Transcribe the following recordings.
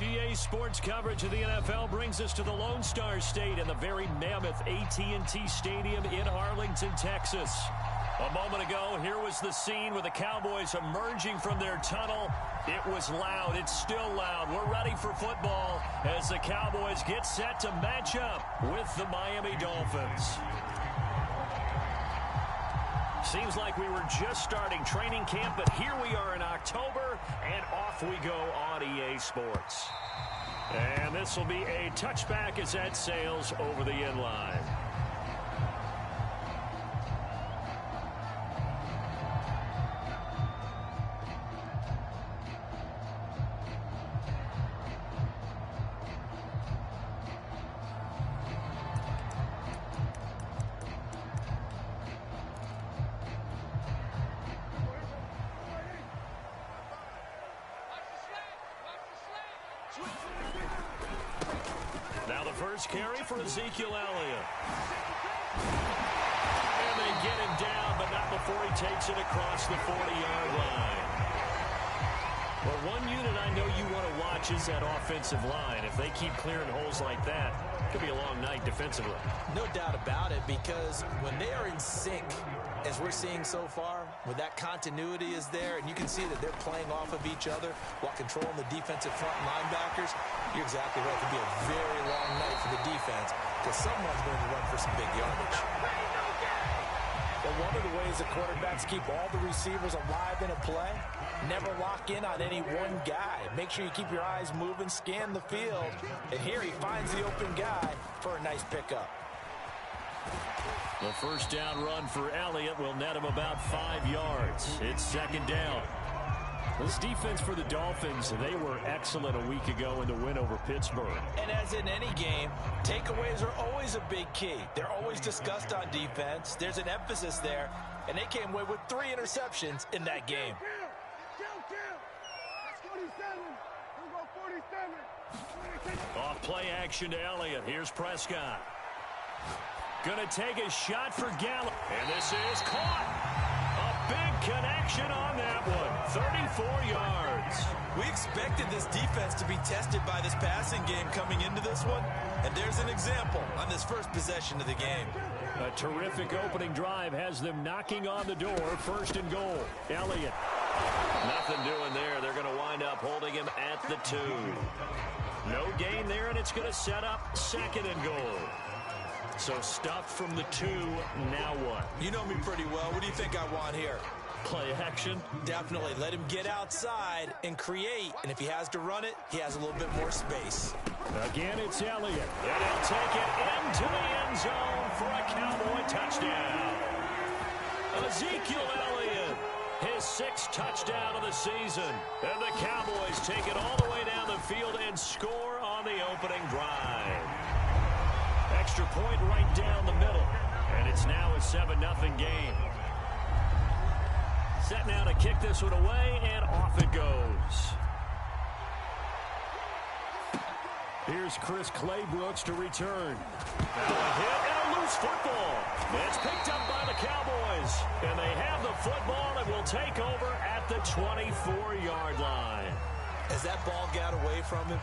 EA Sports coverage of the NFL brings us to the Lone Star State and the very mammoth AT&T Stadium in Arlington, Texas. A moment ago, here was the scene with the Cowboys emerging from their tunnel. It was loud. It's still loud. We're ready for football as the Cowboys get set to match up with the Miami Dolphins. Seems like we were just starting training camp, but here we are in October, and off we go on EA Sports. And this will be a touchback as that sails over the end line. Now the first carry for Ezekiel Elliott. And they get him down, but not before he takes it across the 40-yard line. Well, one unit I know you want to watch is that offensive line. If they keep clearing holes like that, it could be a long night defensively. No doubt about it, because when they are in sync, as we're seeing so far, when that continuity is there, and you can see that they're playing off of each other while controlling the defensive front linebackers, you're exactly right. It could be a very long night for the defense because someone's going to run for some big yardage. Well, one of the ways the quarterbacks keep all the receivers alive in a play, never lock in on any one guy. Make sure you keep your eyes moving, scan the field, and here he finds the open guy for a nice pickup. The first down run for Elliott will net him about 5 yards. It's second down. This defense for the Dolphins, they were excellent a week ago in the win over Pittsburgh. And as in any game, takeaways are always a big key. They're always discussed on defense. There's an emphasis there, and they came away with 3 interceptions in that game. Off play action to Elliott. Here's Prescott. Going to take a shot for Gallup. And this is caught. A big connection on that one. 34 yards. We expected this defense to be tested by this passing game coming into this one. And there's an example on this first possession of the game. A terrific opening drive has them knocking on the door. First and goal. Elliott. Nothing doing there. They're going to wind up holding him at the 2. No gain there, and it's going to set up second and goal. So stuffed from the 2, now what? You know me pretty well. What do you think I want here? Play action? Definitely. Let him get outside and create. And if he has to run it, he has a little bit more space. Again, it's Elliott. And he'll take it into the end zone for a Cowboy touchdown. Ezekiel Elliott, his 6th touchdown of the season. And the Cowboys take it all the way down the field and score on the opening drive. Extra point right down the middle. And it's now a 7-0 game. Set now to kick this one away, and off it goes. Here's Chris Claybrooks to return. Now a hit and a loose football. It's picked up by the Cowboys. And they have the football and will take over at the 24-yard line. As that ball got away from him,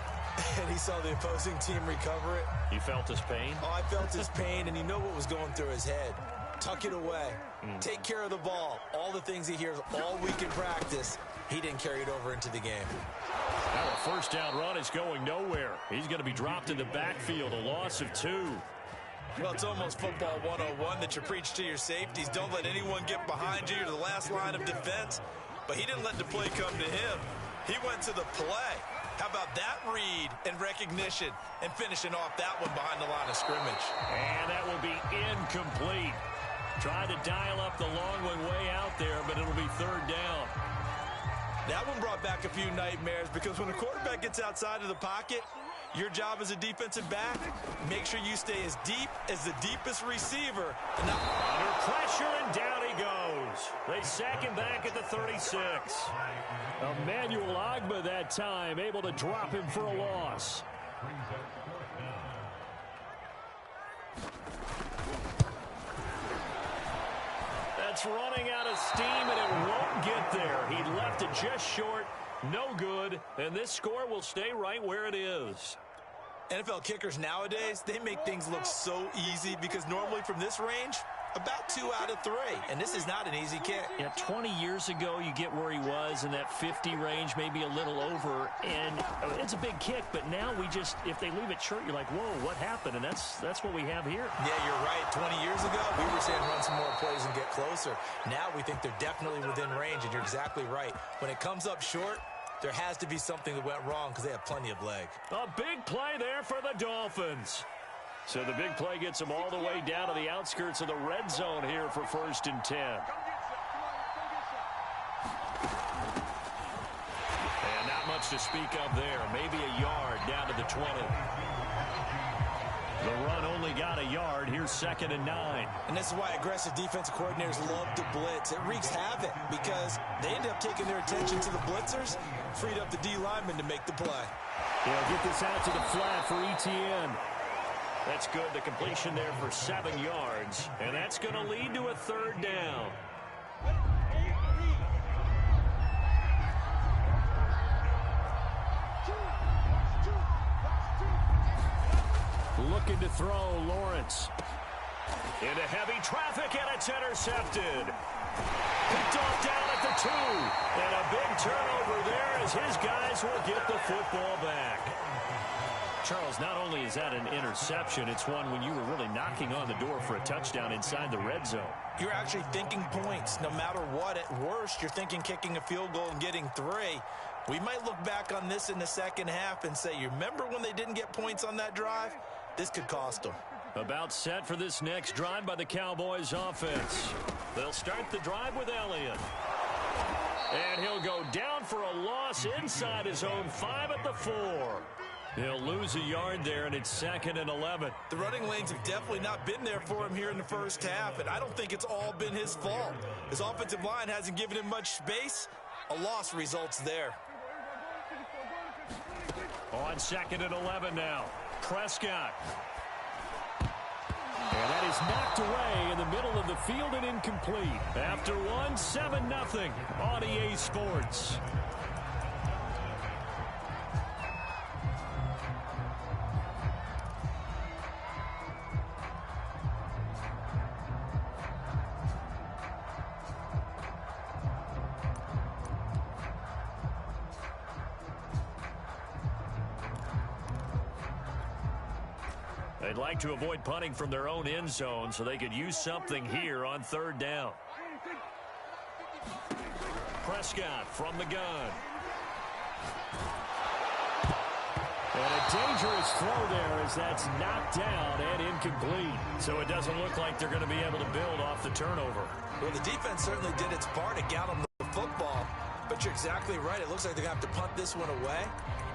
and he saw the opposing team recover it. You felt his pain? Oh, I felt his pain, and you know what was going through his head. Tuck it away. Take care of the ball. All the things he hears all week in practice, he didn't carry it over into the game. Now a first down run is going nowhere. He's going to be dropped in the backfield, a loss of 2. Well, it's almost football 101 that you preach to your safeties. Don't let anyone get behind you. You're the last line of defense. But he didn't let the play come to him. He went to the play. How about that read and recognition and finishing off that one behind the line of scrimmage? And that will be incomplete. Tried to dial up the long one way out there, but it'll be 3rd down. That one brought back a few nightmares because when a quarterback gets outside of the pocket, your job as a defensive back, make sure you stay as deep as the deepest receiver. And now, under pressure, and down he goes. They sack him back at the 36. Emmanuel Ogbah that time, able to drop him for a loss. That's running out of steam, and it won't get there. He left it just short No good, and this score will stay right where it is. NFL kickers nowadays, they make things look so easy because normally from this range, about 2 out of 3, and this is not an easy kick. Yeah, 20 years ago, you get where he was in that 50 range, maybe a little over, and it's a big kick, but now we just, if they leave it short, you're like, whoa, what happened? And that's what we have here. Yeah, you're right. 20 years ago, we were saying run some more plays and get closer. Now we think they're definitely within range, and you're exactly right. When it comes up short, there has to be something that went wrong because they have plenty of leg. A big play there for the Dolphins. So the big play gets them all the way down to the outskirts of the red zone here for 1st and 10. And not much to speak of there. Maybe a yard down to the 20. The run only got a yard. Here's 2nd and 9. And this is why aggressive defensive coordinators love to blitz. It wreaks havoc because they end up taking their attention to the blitzers, freed up the D lineman to make the play. They'll get this out to the flat for ETN. That's good. The completion there for 7 yards. And that's going to lead to a 3rd down. Looking to throw, Lawrence. Into heavy traffic, and it's intercepted. Picked off down at the 2. And a big turnover there as his guys will get the football back. Charles, not only is that an interception, it's one when you were really knocking on the door for a touchdown inside the red zone. You're actually thinking points. No matter what, at worst, you're thinking kicking a field goal and getting 3. We might look back on this in the second half and say, you remember when they didn't get points on that drive? This could cost them. About set for this next drive by the Cowboys offense. They'll start the drive with Elliott. And he'll go down for a loss inside his own 5 at the 4. He'll lose a yard there, and it's 2nd and 11. The running lanes have definitely not been there for him here in the first half, and I don't think it's all been his fault. His offensive line hasn't given him much space. A loss results there. On 2nd and 11 now. Prescott. And that is knocked away in the middle of the field and incomplete. After one, 7-0 on EA Sports. They'd like to avoid punting from their own end zone so they could use something here on 3rd down. Prescott from the gun. And a dangerous throw there as that's knocked down and incomplete. So it doesn't look like they're going to be able to build off the turnover. Well, the defense certainly did its part to get them the football. But you're exactly right. It looks like they're going to have to punt this one away.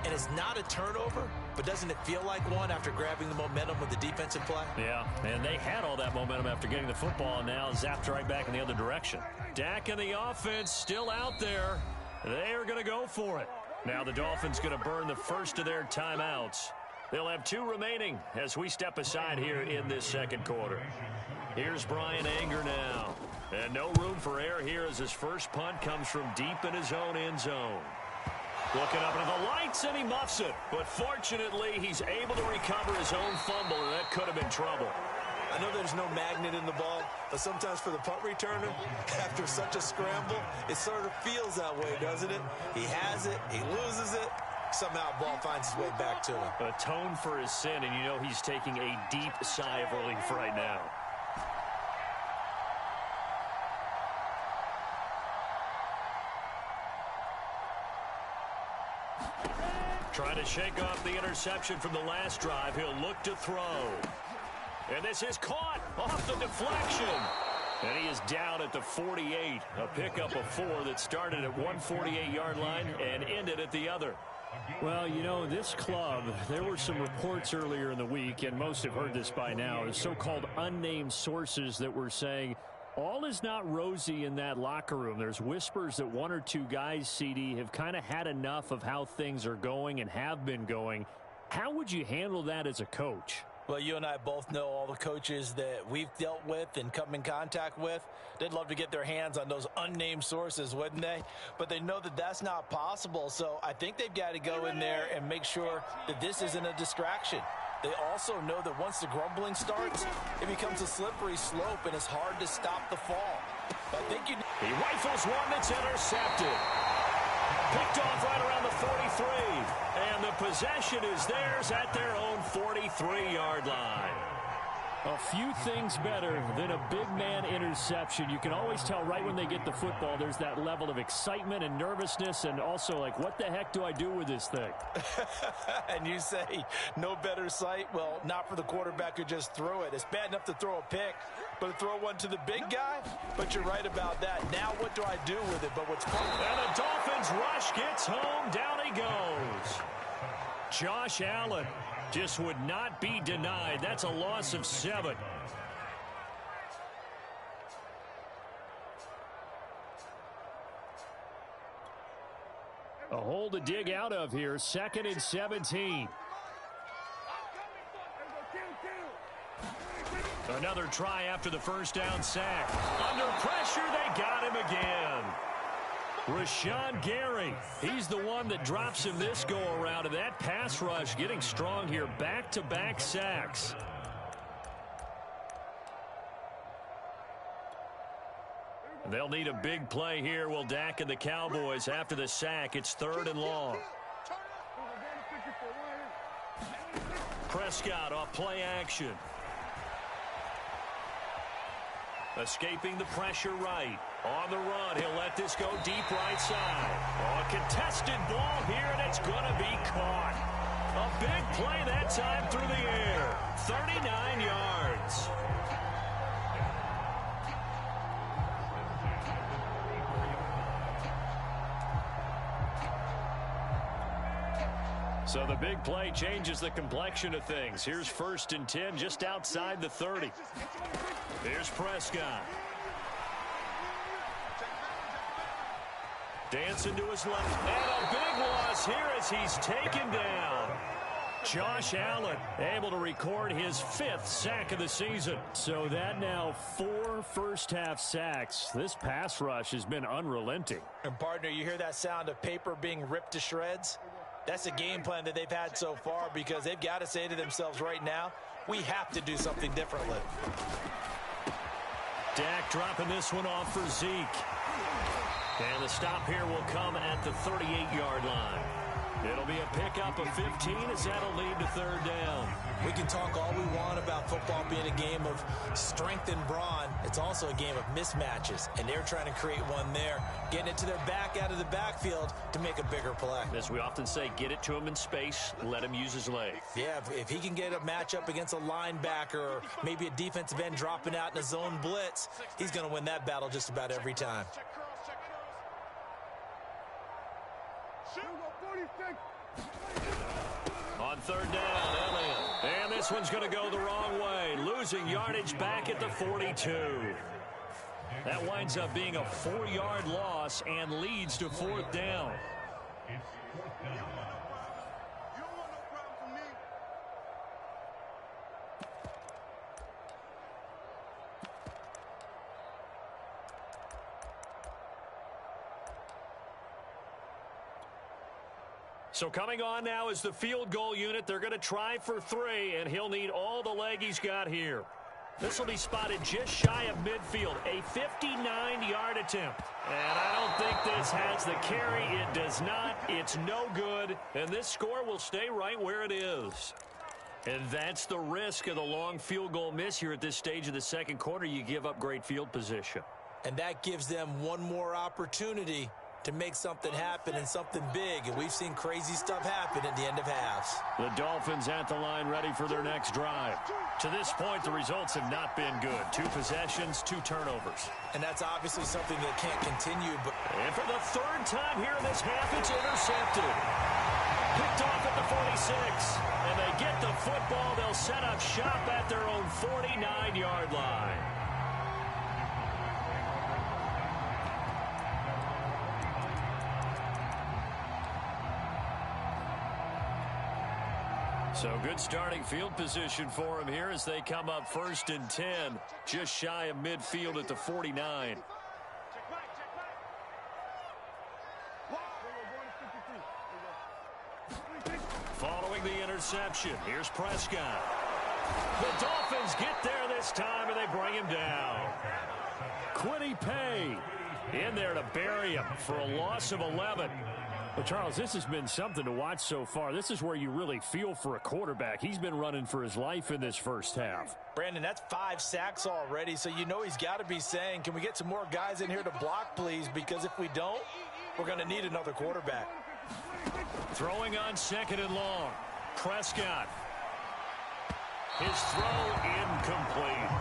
And it's not a turnover, but doesn't it feel like one after grabbing the momentum with the defensive play? Yeah, and they had all that momentum after getting the football, and now zapped right back in the other direction. Dak and the offense still out there. They are going to go for it. Now the Dolphins going to burn the first of their timeouts. They'll have 2 remaining as we step aside here in this 2nd quarter. Here's Brian Anger now. And no room for error here as his first punt comes from deep in his own end zone. Looking up into the lights, and he muffs it. But fortunately, he's able to recover his own fumble, and that could have been trouble. I know there's no magnet in the ball, but sometimes for the punt returner, after such a scramble, it sort of feels that way, doesn't it? He has it, he loses it, somehow the ball finds its way back to him. Atone for his sin, and you know he's taking a deep sigh of relief right now. Trying to shake off the interception from the last drive. He'll look to throw. And this is caught off the deflection. And he is down at the 48. A pickup of 4 that started at 148-yard line and ended at the other. Well, you know, this club, there were some reports earlier in the week, and most have heard this by now, is so-called unnamed sources that were saying all is not rosy in that locker room. There's whispers that 1 or 2 guys, CD, have kind of had enough of how things are going and have been going. How would you handle that as a coach? Well, you and I both know all the coaches that we've dealt with and come in contact with. They'd love to get their hands on those unnamed sources, wouldn't they? But they know that that's not possible, so I think they've got to go in there and make sure that this isn't a distraction. They also know that once the grumbling starts, it becomes a slippery slope, and it's hard to stop the fall. I think he rifles one that's intercepted. Picked off right around the 43. And the possession is theirs at their own 43-yard line. A few things better than a big man interception. You can always tell right when they get the football, there's that level of excitement and nervousness, and also like, what the heck do I do with this thing? And you say, no better sight? Well, not for the quarterback who just threw it. It's bad enough to throw a pick, but to throw one to the big guy? But you're right about that. Now what do I do with it? But what's fun? And the Dolphins rush gets home. Down he goes. Josh Allen just would not be denied. That's a loss of 7. A hole to dig out of here. 2nd and 17. Another try after the first down sack. Under pressure, they got him again. Rashawn Gary, he's the one that drops him this go-around, and that pass rush getting strong here. Back-to-back sacks. They'll need a big play here, will Dak and the Cowboys. After the sack, it's 3rd and long. Prescott off play action. Escaping the pressure right. On the run, he'll let this go deep right side. A contested ball here, and it's going to be caught. A big play that time through the air. 39 yards. So the big play changes the complexion of things. Here's 1st and 10 just outside the 30. Here's Prescott. Dancing to his left. And a big loss here as he's taken down. Josh Allen able to record his 5th sack of the season. So that now 4 first-half sacks. This pass rush has been unrelenting. And, partner, you hear that sound of paper being ripped to shreds? That's a game plan that they've had so far because they've got to say to themselves right now, we have to do something differently. Dak dropping this one off for Zeke. And the stop here will come at the 38-yard line. It'll be a pickup of 15 as that'll lead to 3rd down. We can talk all we want about football being a game of strength and brawn. It's also a game of mismatches, and they're trying to create one there, getting it to their back out of the backfield to make a bigger play. As we often say, get it to him in space, let him use his legs. Yeah, if he can get a matchup against a linebacker or maybe a defensive end dropping out in a zone blitz, he's going to win that battle just about every time. On 3rd down, Elliott. And this one's going to go the wrong way. Losing yardage back at the 42. That winds up being a 4-yard loss and leads to 4th down. So coming on now is the field goal unit. They're going to try for 3, and he'll need all the leg he's got here. This will be spotted just shy of midfield. A 59-yard attempt. And I don't think this has the carry. It does not. It's no good. And this score will stay right where it is. And that's the risk of the long field goal miss here at this stage of the 2nd quarter. You give up great field position. And that gives them one more opportunity to make something happen and something big. And we've seen crazy stuff happen at the end of halves. The Dolphins at the line ready for their next drive. To this point, the results have not been good. 2 possessions, 2 turnovers. And that's obviously something that can't continue. But and for the 3rd time here in this half, it's intercepted. Picked off at the 46. And they get the football. They'll set up shop at their own 49-yard line. So good starting field position for him here as they come up 1st and 10, just shy of midfield at the 49. Following the interception, here's Prescott. The Dolphins get there this time, and they bring him down. Quiddy Pay in there to bury him for a loss of 11. Well, Charles, this has been something to watch so far. This is where you really feel for a quarterback. He's been running for his life in this first half. Brandon, that's 5 sacks already, so you know he's got to be saying, can we get some more guys in here to block, please? Because if we don't, we're going to need another quarterback. Throwing on 2nd and long. Prescott. His throw incomplete.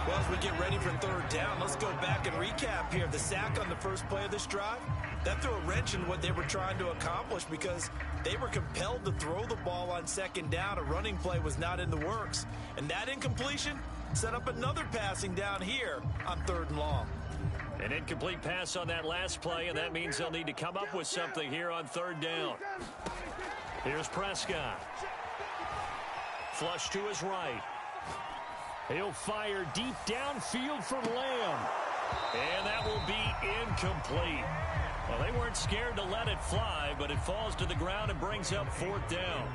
Well, as we get ready for 3rd down, let's go back and recap here. The sack on the first play of this drive, that threw a wrench in what they were trying to accomplish because they were compelled to throw the ball on 2nd down. A running play was not in the works. And that incompletion set up another passing down here on 3rd and long. An incomplete pass on that last play, and that means they'll need to come up with something here on 3rd down. Here's Prescott. Flush to his right. He'll fire deep downfield for Lamb. And that will be incomplete. Well, they weren't scared to let it fly, but it falls to the ground and brings up 4th down.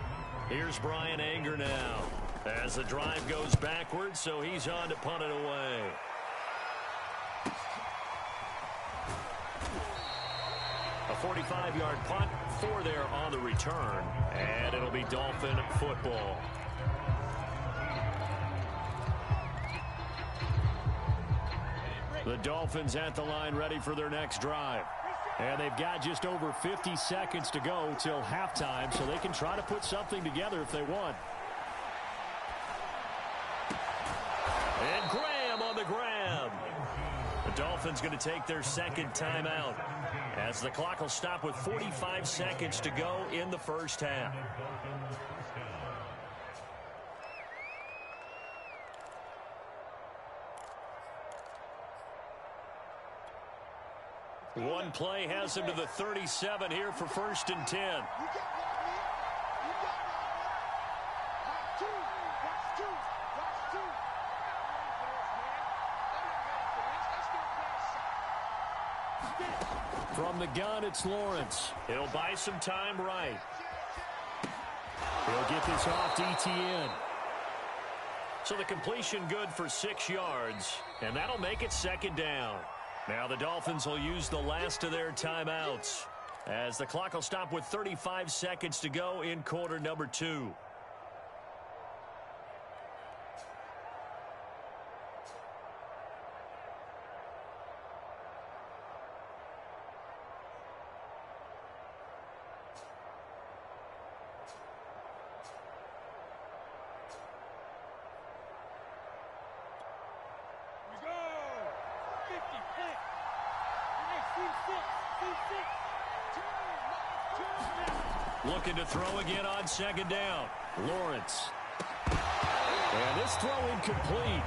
Here's Brian Anger now as the drive goes backwards, so he's on to punt it away. A 45-yard punt, 4 there on the return, and it'll be Dolphin football. The Dolphins at the line ready for their next drive. And they've got just over 50 seconds to go till halftime, so they can try to put something together if they want. And Graham on the grab. The Dolphins going to take their 2nd timeout as the clock will stop with 45 seconds to go in the first half. One play has him to the 37 here for 1st and 10. From the gun, it's Lawrence. He'll buy some time right. He'll get this off to Etienne. So the completion good for 6 yards, and that'll make it 2nd down. Now the Dolphins will use the last of their timeouts as the clock will stop with 35 seconds to go in quarter number 2. Looking to throw again on 2nd down. Lawrence. And this throw incomplete.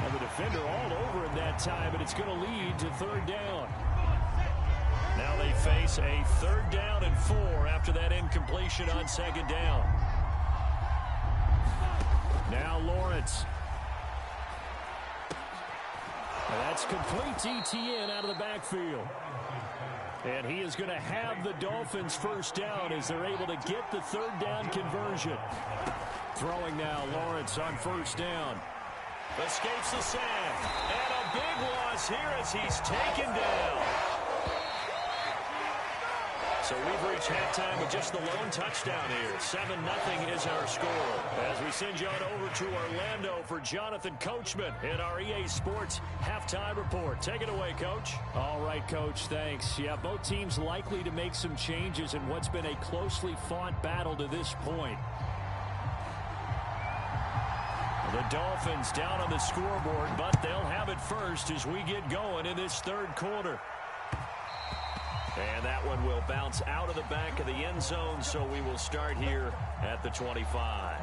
And the defender all over him that time, and it's going to lead to 3rd down. Now they face a 3rd down and 4 after that incompletion on 2nd down. Now Lawrence. And that's complete to Etienne out of the backfield. And he is going to have the Dolphins 1st down as they're able to get the 3rd down conversion. Throwing now, Lawrence on 1st down. Escapes the sack. And a big loss here as he's taken down. So we've reached halftime with just the lone touchdown here. 7-0 is our score. As we send you on over to Orlando for Jonathan Coachman in our EA Sports halftime report. Take it away, Coach. All right, Coach, thanks. Yeah, both teams likely to make some changes in what's been a closely fought battle to this point. The Dolphins down on the scoreboard, but they'll have it first as we get going in this 3rd quarter. And that one will bounce out of the back of the end zone, so we will start here at the 25.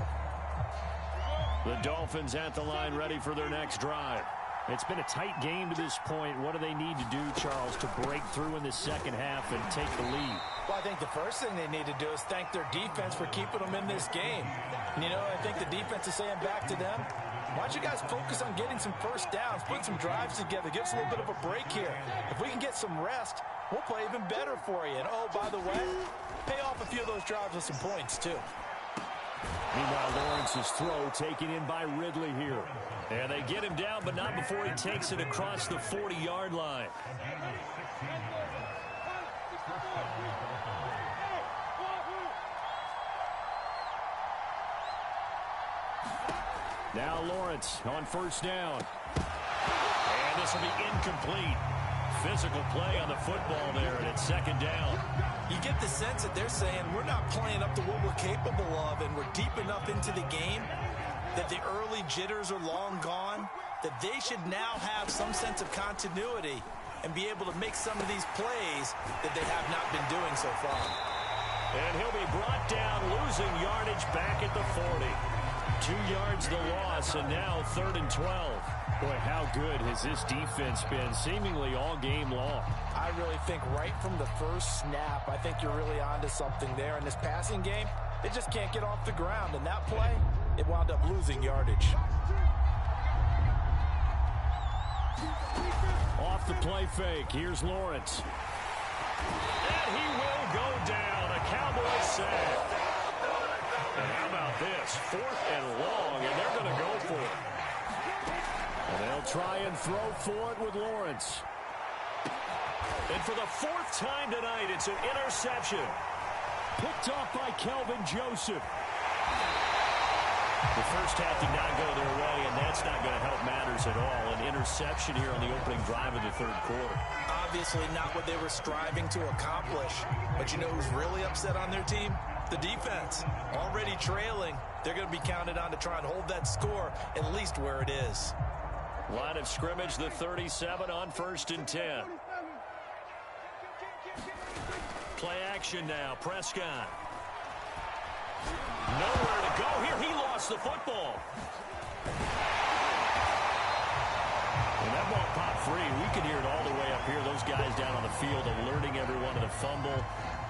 The Dolphins at the line ready for their next drive. It's been a tight game to this point. What do they need to do, Charles, to break through in the second half and take the lead? Well, I think the first thing they need to do is thank their defense for keeping them in this game. And, you know, I think the defense is saying back to them, why don't you guys focus on getting some first downs, put some drives together, give us a little bit of a break here. If we can get some rest, we'll play even better for you. And, oh, by the way, pay off a few of those drives with some points, too. Meanwhile, Lawrence's throw taken in by Ridley here. And they get him down, but not before he takes it across the 40-yard line. Now Lawrence on first down. And this will be incomplete. Physical play on the football there, and it's second down. You get the sense that they're saying we're not playing up to what we're capable of, and we're deep enough into the game that the early jitters are long gone, that they should now have some sense of continuity and be able to make some of these plays that they have not been doing so far. And he'll be brought down, losing yardage back at the 40. 2 yards the loss, and now 3rd and 12. Boy, how good has this defense been, seemingly all game long. I really think right from the first snap, I think you're really onto something there. In this passing game, they just can't get off the ground. And that play, it wound up losing yardage. Off the play fake, here's Lawrence. And he will go down, a Cowboys sack. And how about this? 4th and long, and they're going to go for it. And they'll try and throw for it with Lawrence. And for the 4th time tonight, it's an interception. Picked off by Kelvin Joseph. The first half did not go their way, and that's not going to help matters at all. An interception here on the opening drive of the 3rd quarter. Obviously not what they were striving to accomplish. But you know who's really upset on their team? The defense. Already trailing. They're going to be counted on to try and hold that score at least where it is. Line of scrimmage, the 37 on 1st and 10. Play action now, Prescott. Nowhere to go here. He lost the football. And that ball popped free. We can hear it all the way up here. Those guys down on the field alerting everyone to the fumble.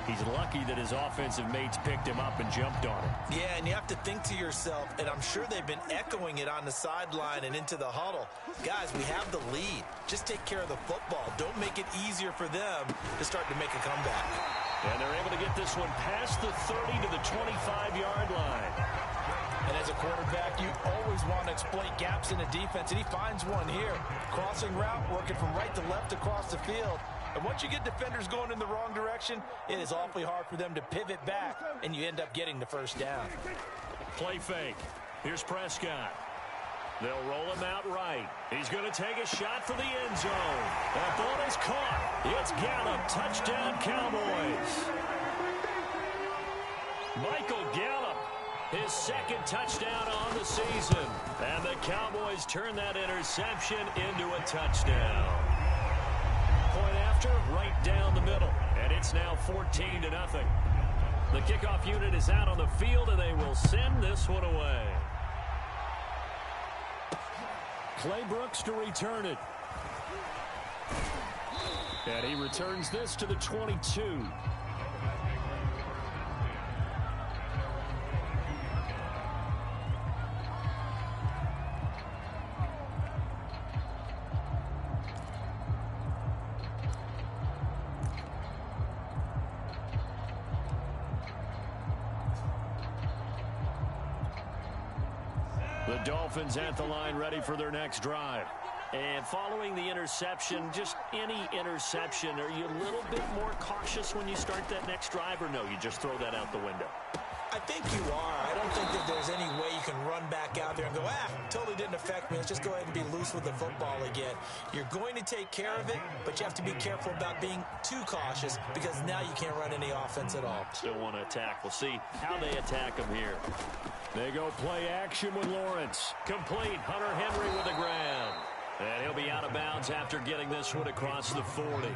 He's lucky that his offensive mates picked him up and jumped on him. Yeah, and you have to think to yourself, and I'm sure they've been echoing it on the sideline and into the huddle. Guys, we have the lead. Just take care of the football. Don't make it easier for them to start to make a comeback. And they're able to get this one past the 30 to the 25-yard line. And as a quarterback, you always want to exploit gaps in the defense, and he finds one here. Crossing route, working from right to left across the field. And once you get defenders going in the wrong direction, it is awfully hard for them to pivot back, and you end up getting the first down. Play fake. Here's Prescott. They'll roll him out right. He's going to take a shot for the end zone. That ball is caught. It's Gallup. Touchdown, Cowboys. Michael Gallup, his 2nd touchdown on the season. And the Cowboys turn that interception into a touchdown. Point after, right down the middle. And it's now 14-0. The kickoff unit is out on the field, and they will send this one away. Clay Brooks to return it. And he returns this to the 22. The Dolphins at the line, ready for their next drive. And following the interception, just any interception, are you a little bit more cautious when you start that next drive, or no, you just throw that out the window? I think you are. I don't think that there's any way you can run back out there and go, totally didn't affect me. Let's just go ahead and be loose with the football again. You're going to take care of it, but you have to be careful about being too cautious because now you can't run any offense at all. Still want to attack. We'll see how they attack him here. They go play action with Lawrence. Complete. Hunter Henry with the ground. And he'll be out of bounds after getting this one across the 40.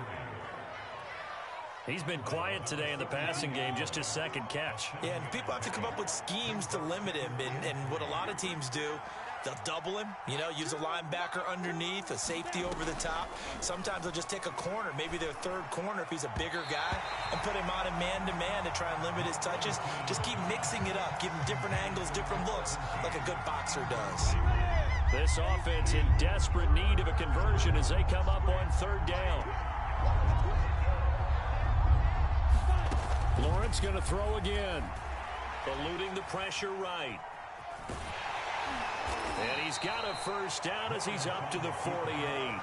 He's been quiet today in the passing game, just his 2nd catch. Yeah, and people have to come up with schemes to limit him. And what a lot of teams do, They'll double him, use a linebacker underneath, a safety over the top. Sometimes they'll just take a corner, maybe their third corner if he's a bigger guy, and put him on a man-to-man to try and limit his touches. Just keep mixing it up, give him different angles, different looks, like a good boxer does. This offense in desperate need of a conversion as they come up on third down. Lawrence going to throw again. Eluding the pressure right. And he's got a first down as he's up to the 48.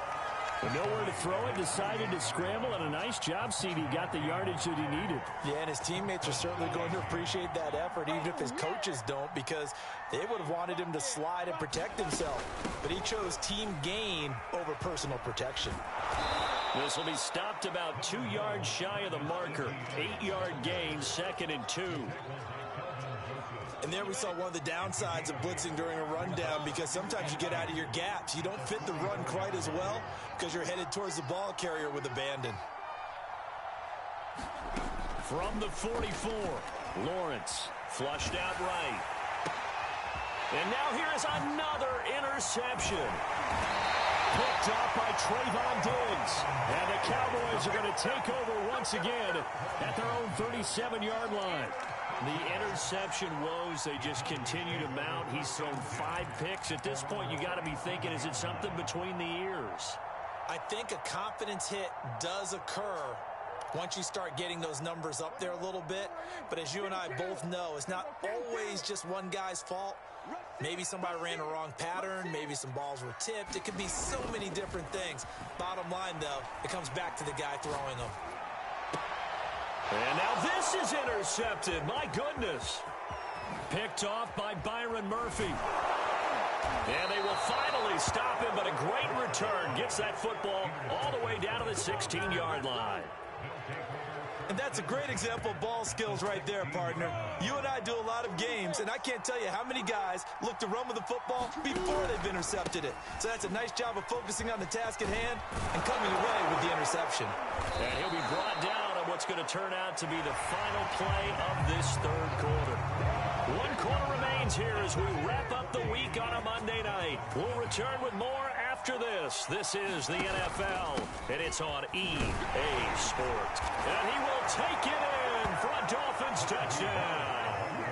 But nowhere to throw it, decided to scramble, and a nice job, CD. Got the yardage that he needed. Yeah, and his teammates are certainly going to appreciate that effort, even if his coaches don't, because they would have wanted him to slide and protect himself. But he chose team gain over personal protection. This will be stopped about 2 yards shy of the marker. 8-yard gain, 2nd and 2. And there we saw one of the downsides of blitzing during a rundown, because sometimes you get out of your gaps. You don't fit the run quite as well because you're headed towards the ball carrier with abandon. From the 44, Lawrence flushed out right. And now here's another interception. Picked off by Trayvon Diggs. And the Cowboys are going to take over once again at their own 37-yard line. The interception woes, they just continue to mount. He's thrown 5 picks. At this point, you got to be thinking, is it something between the ears? I think a confidence hit does occur once you start getting those numbers up there a little bit. But as you and I both know, it's not always just one guy's fault. Maybe somebody ran a wrong pattern. Maybe some balls were tipped. It could be so many different things. Bottom line, though, it comes back to the guy throwing them. And now this is intercepted. My goodness. Picked off by Byron Murphy. And they will finally stop him, but a great return. Gets that football all the way down to the 16-yard line. And that's a great example of ball skills right there, partner. You and I do a lot of games, and I can't tell you how many guys look to run with the football before they've intercepted it. So that's a nice job of focusing on the task at hand and coming away with the interception. And he'll be brought down on what's going to turn out to be the final play of this third quarter. 1 quarter remains here as we wrap up the week on a Monday night. We'll return with more after this. This is the NFL, and it's on EA Sports. And he will take it in for a Dolphins touchdown.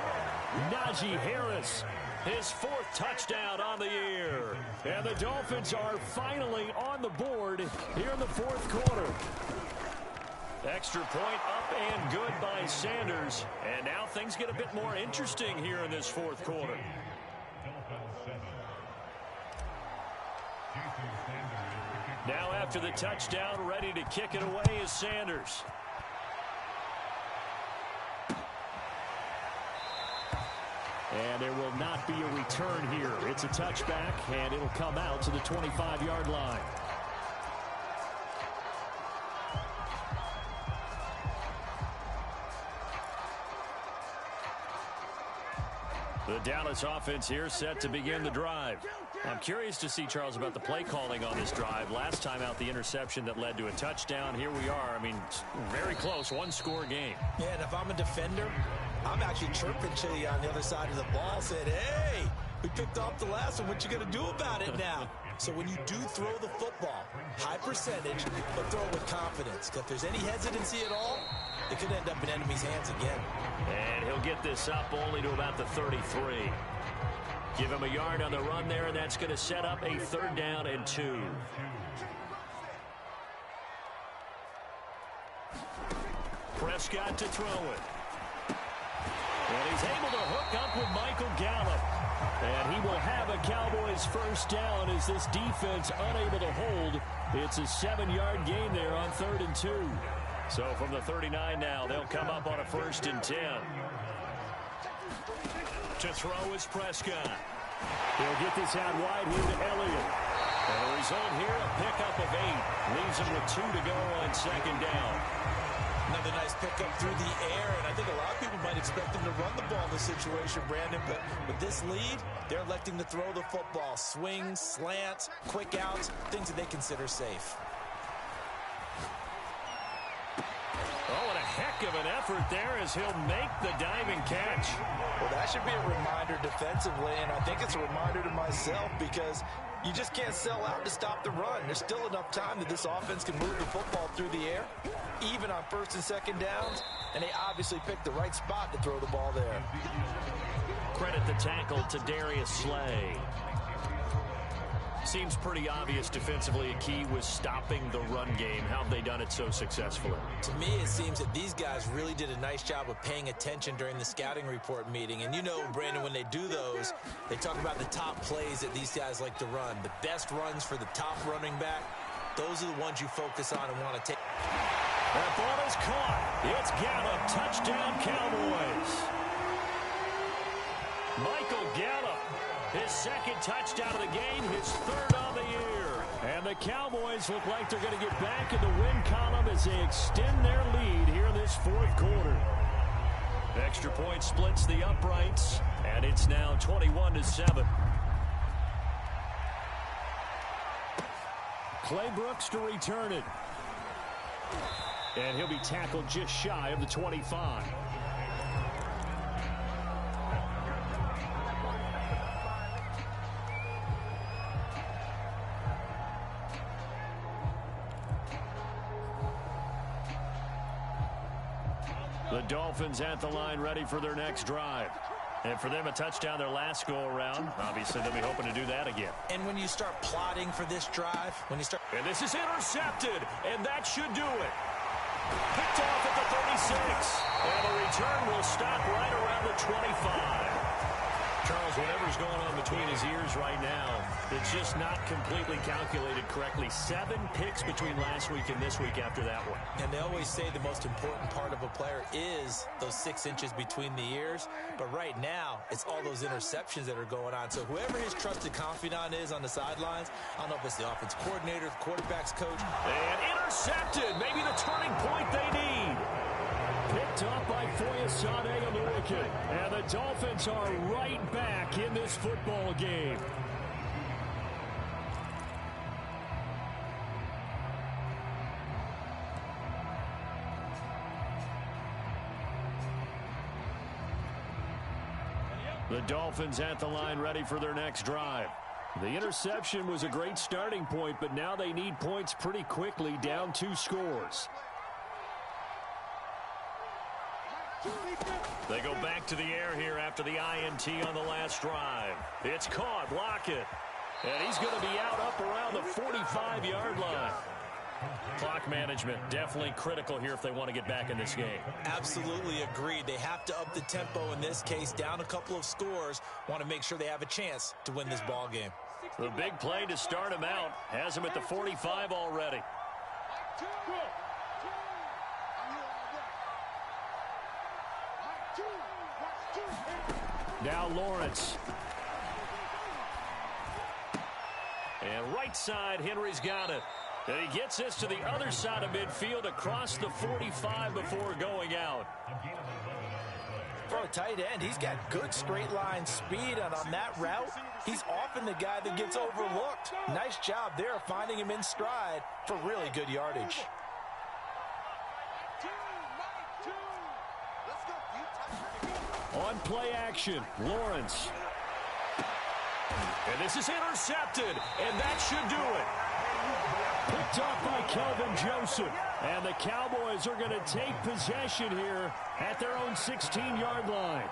Najee Harris, his 4th touchdown on the year. And the Dolphins are finally on the board here in the 4th quarter. Extra point up and good by Sanders. And now things get a bit more interesting here in this 4th quarter. Now after the touchdown, ready to kick it away is Sanders. And there will not be a return here. It's a touchback, and it'll come out to the 25-yard line. The Dallas offense here set to begin the drive. I'm curious to see, Charles, about the play calling on this drive. Last time out, the interception that led to a touchdown. Here we are. I mean, very close, 1-score game. Yeah, and if I'm a defender, I'm actually chirping Chili on the other side of the ball, saying, hey, we picked off the last one. What you going to do about it now? So when you do throw the football, high percentage, but throw it with confidence. Because if there's any hesitancy at all, it could end up in enemy's hands again. And he'll get this up only to about the 33. Give him a yard on the run there, and that's going to set up a 3rd down and 2. Prescott to throw it. And he's able to hook up with Michael Gallup. And he will have a Cowboys first down as this defense unable to hold. It's a 7-yard gain there on 3rd and 2. So from the 39 now, they'll come up on a 1st and 10. To throw is Prescott. He'll get this out wide here to Elliott. And the result here, a pickup of 8. Leaves him with 2 to go on 2nd down. Another nice pickup through the air, and I think a lot of people might expect him to run the ball in this situation, Brandon, but with this lead, they're electing to throw the football. Swings, slants, quick outs, things that they consider safe. Oh, and a heck heck of an effort there as he'll make the diving catch. Well, that should be a reminder defensively, and I think it's a reminder to myself because you just can't sell out to stop the run. There's still enough time that this offense can move the football through the air, even on first and second downs, and they obviously picked the right spot to throw the ball there. Credit the tackle to Darius Slay. Seems pretty obvious defensively a key was stopping the run game. How have they done it so successfully? To me, it seems that these guys really did a nice job of paying attention during the scouting report meeting. And you know, Brandon, when they do those, they talk about the top plays that these guys like to run. The best runs for the top running back, those are the ones you focus on and want to take. That ball is caught. It's Gallup. Touchdown, Cowboys. Michael Gallup. His second touchdown of the game, his third on the year. And the Cowboys look like they're going to get back in the win column as they extend their lead here in this fourth quarter. Extra point splits the uprights, and it's now 21-7. Clay Brooks to return it. And he'll be tackled just shy of the 25. The Dolphins at the line ready for their next drive. And for them, a touchdown their last go-around. Obviously, they'll be hoping to do that again. And when you start plotting for this drive, when you start... And this is intercepted, and that should do it. Picked off at the 36. And the return will stop right around the 25. Charles, whatever's going on between his ears right now, it's just not completely calculated correctly. 7 picks between last week and this week after that one. And they always say the most important part of a player is those 6 inches between the ears. But right now, it's all those interceptions that are going on. So whoever his trusted confidant is on the sidelines, I don't know if it's the offense coordinator, the quarterback's coach. And intercepted. Maybe the turning point they need. Picked up by Foyesade on the wicket. And the Dolphins are right back in this football game. The Dolphins at the line ready for their next drive. The interception was a great starting point, but now they need points pretty quickly, down 2 scores. They go back to the air here after the INT on the last drive. It's caught, Lockett. And he's going to be out up around the 45-yard line. Clock management definitely critical here if they want to get back in this game. Absolutely agreed. They have to up the tempo in this case, down a couple of scores. Want to make sure they have a chance to win this ball game. The big play to start him out has him at the 45 already. Now Lawrence. And right side, Henry's got it. And he gets this to the other side of midfield across the 45 before going out. For a tight end, he's got good straight line speed, and on that route, he's often the guy that gets overlooked. Nice job there finding him in stride for really good yardage. On play action, Lawrence. And this is intercepted, and that should do it. Picked up by Kelvin Joseph. And the Cowboys are going to take possession here at their own 16-yard line.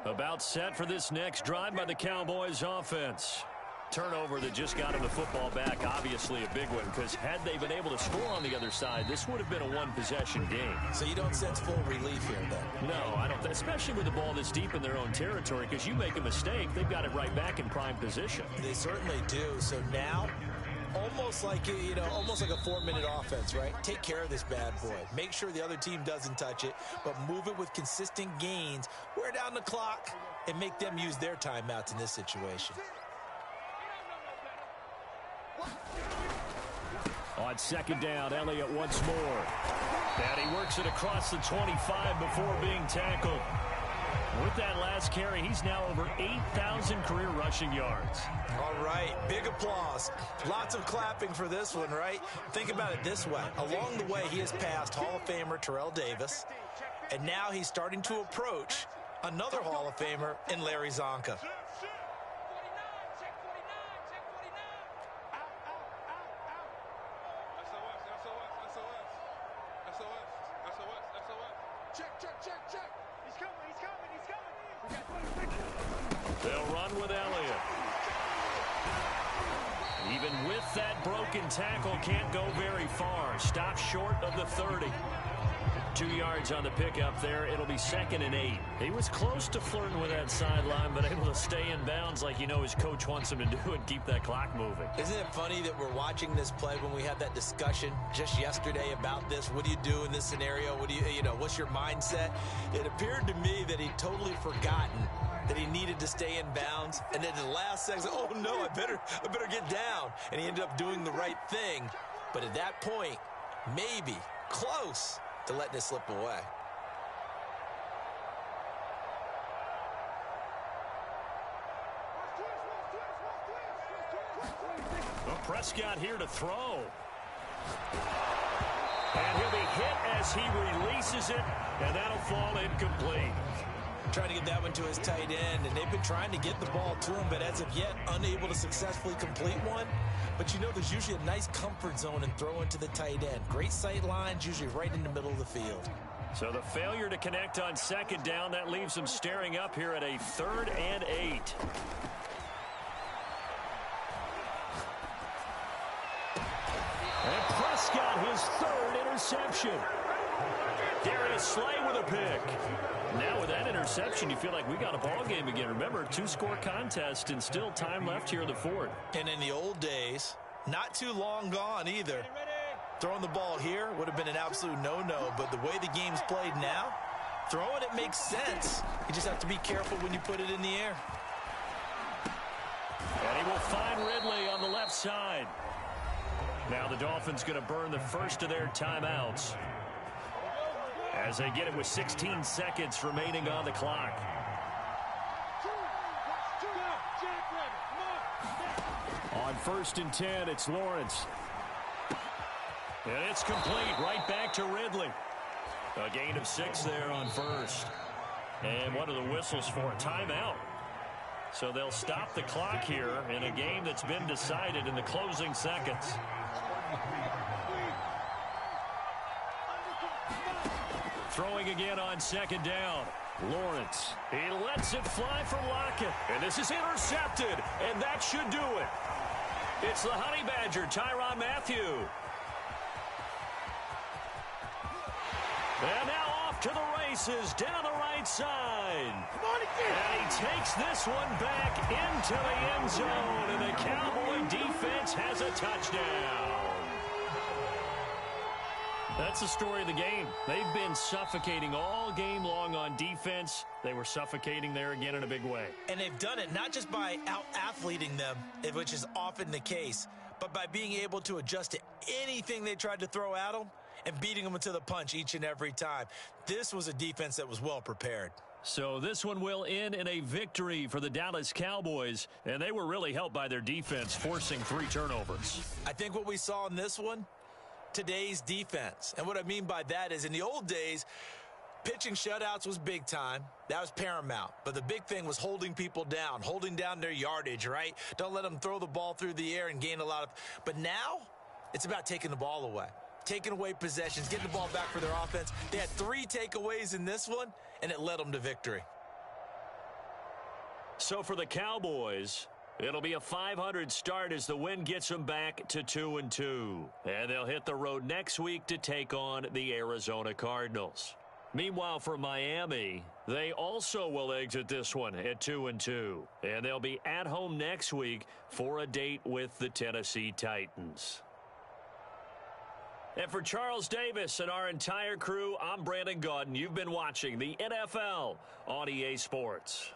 About set for this next drive by the Cowboys offense. Turnover that just got him the football back, obviously a big one, because had they been able to score on the other side, this would have been a one-possession game. So you don't sense full relief here, then? No, I don't, especially with the ball this deep in their own territory, because you make a mistake, they've got it right back in prime position. They certainly do. So now, almost like a 4-minute offense, right? Take care of this bad boy. Make sure the other team doesn't touch it, but move it with consistent gains. Wear down the clock and make them use their timeouts in this situation. On second down, Elliott once more. And he works it across the 25 before being tackled. With that last carry, he's now over 8,000 career rushing yards. All right, big applause. Lots of clapping for this one, right? Think about it this way. Along the way, he has passed Hall of Famer Terrell Davis, and now he's starting to approach another Hall of Famer in Larry Zonka. They'll run with Elliott. Even with that broken tackle, can't go very far. Stop short of the 30. 2 yards on the pickup there. It'll be 2nd and 8. He was close to flirting with that sideline, but able to stay in bounds like his coach wants him to do and keep that clock moving. Isn't it funny that we're watching this play when we had that discussion just yesterday about this? What do you do in this scenario? What do what's your mindset? It appeared to me that he'd totally forgotten that he needed to stay in bounds, and then the last second, oh no, I better get down. And he ended up doing the right thing. But at that point, maybe close to letting it slip away. Well, Prescott here to throw. And he'll be hit as he releases it, and that'll fall incomplete. Trying to get that one to his tight end, and they've been trying to get the ball to him, but as of yet, unable to successfully complete one. But there's usually a nice comfort zone in throwing to the tight end. Great sight lines, usually right in the middle of the field. So the failure to connect on 2nd down, that leaves them staring up here at a 3rd and 8. And Prescott, his 3rd interception. Darius Slay with a pick. Now with that interception, you feel like we got a ball game again. Remember, 2-score contest and still time left here in the 4th. And in the old days, not too long gone either. Throwing the ball here would have been an absolute no-no, but the way the game's played now, throwing it makes sense. You just have to be careful when you put it in the air. And he will find Ridley on the left side. Now the Dolphins going to burn the first of their timeouts as they get it with 16 seconds remaining on the clock. On 1st and 10, it's Lawrence. And it's complete right back to Ridley. A gain of 6 there on 1st. And one of the whistles for a timeout. So they'll stop the clock here in a game that's been decided in the closing seconds. Throwing again on 2nd down. Lawrence. He lets it fly for Lockett. And this is intercepted. And that should do it. It's the Honey Badger, Tyrann Mathieu. And now off to the races down the right side. And he takes this one back into the end zone. And the Cowboy defense has a touchdown. That's the story of the game. They've been suffocating all game long on defense. They were suffocating there again in a big way. And they've done it not just by out-athleting them, which is often the case, but by being able to adjust to anything they tried to throw at them and beating them to the punch each and every time. This was a defense that was well prepared. So this one will end in a victory for the Dallas Cowboys, and they were really helped by their defense, forcing 3 turnovers. I think what we saw in this one, today's defense. And what I mean by that is in the old days, pitching shutouts was big time. That was paramount. But the big thing was holding people down, holding down their yardage, right? Don't let them throw the ball through the air and gain a lot of. But now it's about taking the ball away, taking away possessions, getting the ball back for their offense. They had 3 takeaways in this one, and it led them to victory. So for the Cowboys, it'll be a 500 start as the win gets them back to 2-2. And they'll hit the road next week to take on the Arizona Cardinals. Meanwhile, for Miami, they also will exit this one at 2-2. And they'll be at home next week for a date with the Tennessee Titans. And for Charles Davis and our entire crew, I'm Brandon Gaudin. You've been watching the NFL on EA Sports.